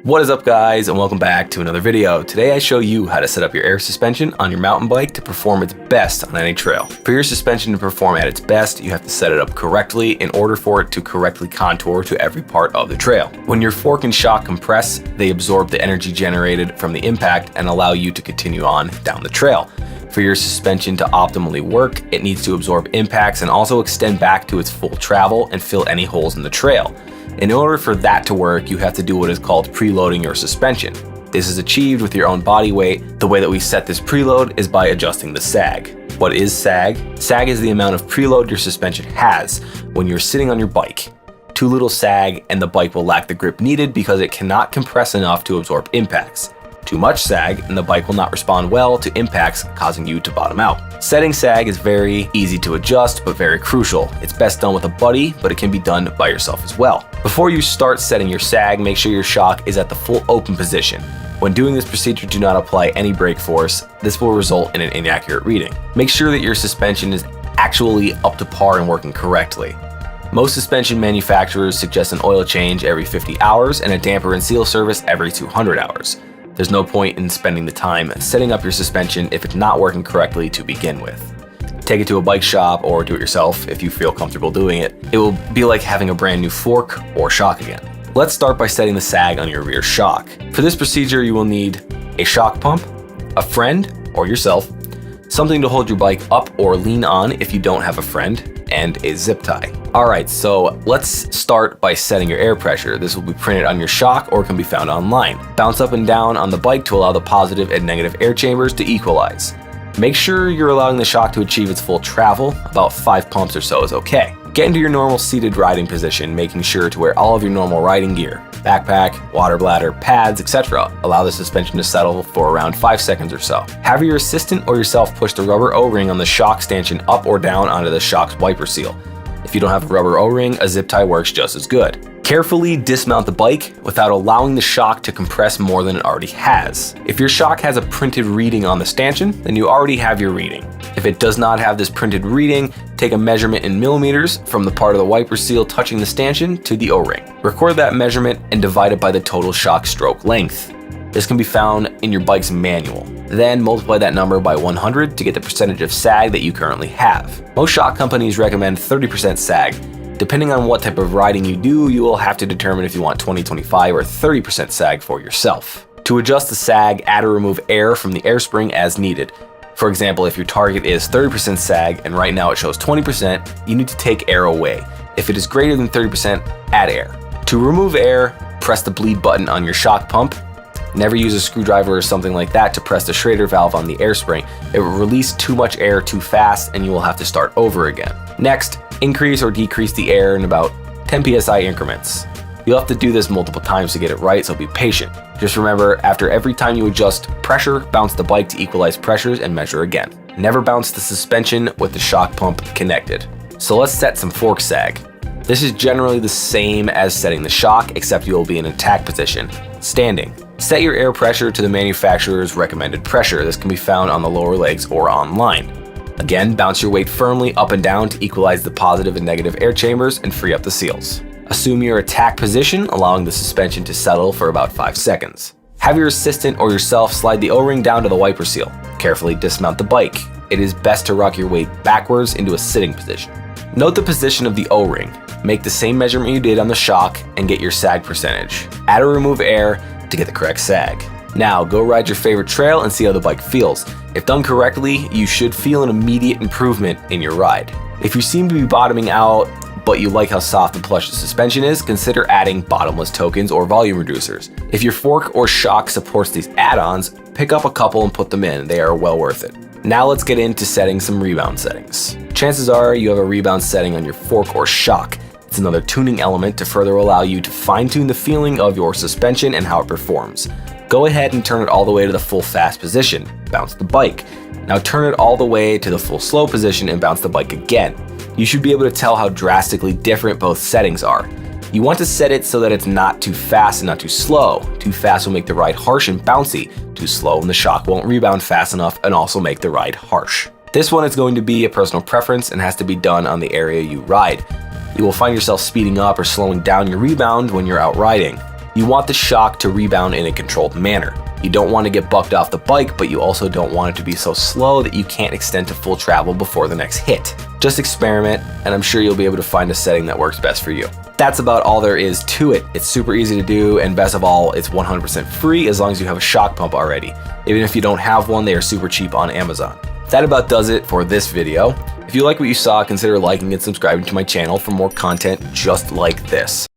What is up, guys, and welcome back to another video. Today I show you how to set up your air suspension on your mountain bike to perform its best on any trail. For your suspension to perform at its best, you have to set it up correctly in order for it to correctly contour to every part of the trail. When your fork and shock compress, they absorb the energy generated from the impact and allow you to continue on down the trail. For your suspension to optimally work, it needs to absorb impacts and also extend back to its full travel and fill any holes in the trail. In order for that to work, you have to do what is called preloading your suspension. This is achieved with your own body weight. The way that we set this preload is by adjusting the sag. What is sag? Sag is the amount of preload your suspension has when you're sitting on your bike. Too little sag and the bike will lack the grip needed because it cannot compress enough to absorb impacts. Too much sag and the bike will not respond well to impacts, causing you to bottom out. Setting sag is very easy to adjust, but very crucial. It's best done with a buddy, but it can be done by yourself as well. Before you start setting your sag, make sure your shock is at the full open position. When doing this procedure, do not apply any brake force. This will result in an inaccurate reading. Make sure that your suspension is actually up to par and working correctly. Most suspension manufacturers suggest an oil change every 50 hours and a damper and seal service every 200 hours. There's no point in spending the time setting up your suspension if it's not working correctly to begin with. Take it to a bike shop or do it yourself if you feel comfortable doing it. It will be like having a brand new fork or shock again. Let's start by setting the sag on your rear shock. For this procedure, you will need a shock pump, a friend or yourself, something to hold your bike up or lean on if you don't have a friend, and a zip tie. Alright, so let's start by setting your air pressure. This will be printed on your shock or can be found online. Bounce up and down on the bike to allow the positive and negative air chambers to equalize. Make sure you're allowing the shock to achieve its full travel. About 5 pumps or so is okay. Get into your normal seated riding position, making sure to wear all of your normal riding gear. Backpack, water bladder, pads, etc. Allow the suspension to settle for around 5 seconds or so. Have your assistant or yourself push the rubber O-ring on the shock stanchion up or down onto the shock's wiper seal. If you don't have a rubber O-ring, a zip tie works just as good. Carefully dismount the bike without allowing the shock to compress more than it already has. If your shock has a printed reading on the stanchion, then you already have your reading. If it does not have this printed reading, take a measurement in millimeters from the part of the wiper seal touching the stanchion to the O-ring. Record that measurement and divide it by the total shock stroke length. This can be found in your bike's manual. Then multiply that number by 100 to get the percentage of sag that you currently have. Most shock companies recommend 30% sag. Depending on what type of riding you do, you will have to determine if you want 20, 25, or 30% sag for yourself. To adjust the sag, add or remove air from the air spring as needed. For example, if your target is 30% sag and right now it shows 20%, you need to take air away. If it is greater than 30%, add air. To remove air, press the bleed button on your shock pump. Never use a screwdriver or something like that to press the Schrader valve on the air spring. It will release too much air too fast and you will have to start over again. Next, increase or decrease the air in about 10 psi increments. You'll have to do this multiple times to get it right, so be patient. Just remember, after every time you adjust pressure, bounce the bike to equalize pressures and measure again. Never bounce the suspension with the shock pump connected. So let's set some fork sag. This is generally the same as setting the shock, except you will be in attack position, standing. Set your air pressure to the manufacturer's recommended pressure. This can be found on the lower legs or online. Again, bounce your weight firmly up and down to equalize the positive and negative air chambers and free up the seals. Assume your attack position, allowing the suspension to settle for about 5 seconds. Have your assistant or yourself slide the O-ring down to the wiper seal. Carefully dismount the bike. It is best to rock your weight backwards into a sitting position. Note the position of the O-ring. Make the same measurement you did on the shock and get your sag percentage. Add or remove air to get the correct sag. Now, go ride your favorite trail and see how the bike feels. If done correctly, you should feel an immediate improvement in your ride. If you seem to be bottoming out, but you like how soft and plush the suspension is, consider adding bottomless tokens or volume reducers. If your fork or shock supports these add-ons, pick up a couple and put them in. They are well worth it. Now let's get into setting some rebound settings. Chances are you have a rebound setting on your fork or shock. It's another tuning element to further allow you to fine-tune the feeling of your suspension and how it performs. Go ahead and turn it all the way to the full fast position. Bounce the bike. Now turn it all the way to the full slow position and bounce the bike again. You should be able to tell how drastically different both settings are. You want to set it so that it's not too fast and not too slow. Too fast will make the ride harsh and bouncy. Too slow and the shock won't rebound fast enough and also make the ride harsh. This one is going to be a personal preference and has to be done on the area you ride. You will find yourself speeding up or slowing down your rebound when you're out riding. You want the shock to rebound in a controlled manner. You don't want to get bucked off the bike, but you also don't want it to be so slow that you can't extend to full travel before the next hit. Just experiment, and I'm sure you'll be able to find a setting that works best for you. That's about all there is to it. It's super easy to do, and best of all, it's 100% free as long as you have a shock pump already. Even if you don't have one, they are super cheap on Amazon. That about does it for this video. If you like what you saw, consider liking and subscribing to my channel for more content just like this.